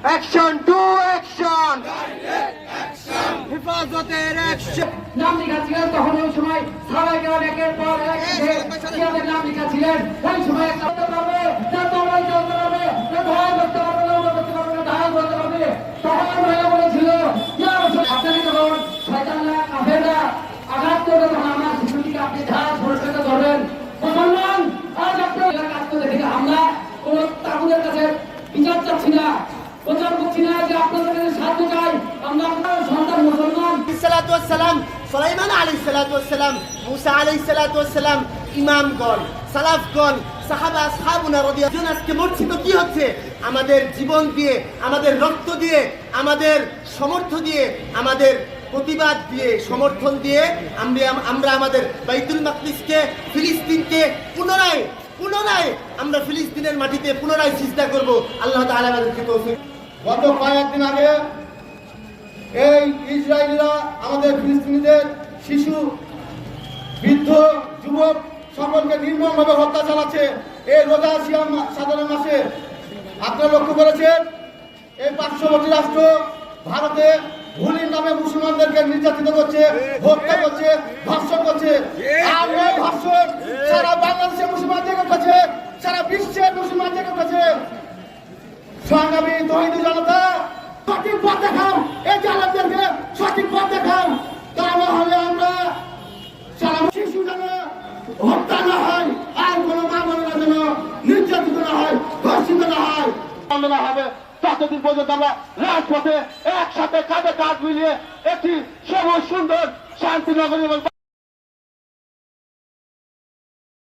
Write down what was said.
Action to action, হেফাজতের action. নাম লিখাছিলেন তখন ওই সময় সবাইকে অনেকের পর এক জিয়াদের নাম লিখাছিলেন। ওই সময় একটা করতে পারবে, চলতে পারবে, ধারা করতে পারবে, ধারা করতে পারবে। তখন হয়ে বলেছিল আপনাকে যখন শয়তানরা কাফেররা আঘাত করবে তখন আমার শিশুটিকে আপনি ধারা সুরক্ষিত ধরবেন। মুসলমান আজ আপনার কাজ করে দেখে আমরা কোন তাগুদের কাছে বিচার চাচ্ছি না, প্রচার করছি না যে আপনাদের কাছে সাহায্য চাই। আমরা আপনার সন্তান মুসলমান। সালাম সুলাইমান আলাইহিস সালাম, মুসা আলাইহিস সালাম, ইমামগণ, সালাফগণ, সাহাবা আসহাবুনা রাদিয়াল্লাহু আনহুম আজকে মরছি তো কি হচ্ছে? আমাদের জীবন দিয়ে, আমাদের রক্ত দিয়ে, আমাদের সমর্থ দিয়ে, আমাদের প্রতিবাদ দিয়ে, সমর্থন দিয়ে আমরা আমাদের বাইতুল মাকদিসকে, ফিলিস্তিনকে পুনরায় আমরা ফিলিস্তিনের মাটিতে পুনরায় সিজদা করব। আল্লাহ তাআলা আমাদেরকে তৌফিক। গত কয়েকদিন আগে এই ইসরায়েলিরা আমাদের ফিলিস্তিনিদের শিশু, বৃদ্ধ, যুবক সকলকে নির্মমভাবে হত্যা চালাচ্ছে। এই রোজা সিয়াম সাধারণ মাসে আপনারা লক্ষ্য করেছেন এই পার্শ্ববর্তী রাষ্ট্র ভারতে ভুলির নামে মুসলমানদেরকে নির্যাতিত করছে, হত্যা করছে, ধর্ষণ করছে। আর এই ধর্ষণ সারা বাংলাদেশের মুসলমানদের কাছে, সারা বিশ্বের মুসলমানদের কাছে। সংগ্রামী তৌহিদি জনতা, সঠিক পথ দেখাও, এই জালেমদেরকে সঠিক পথ দেখাও। তা না হলে আমরা সারা শিশু যেন হত্যা না হয়, আর কোনো মা বোনেরা যেন নির্যাতিত না হয়, ধর্ষিত না হয়, না হবে। ততদিন পর্যন্ত আমরা রাজপথে একসাথে কাঁধে কাঁধ মিলিয়ে একটি সবুজ সুন্দর শান্তি নগরী এবং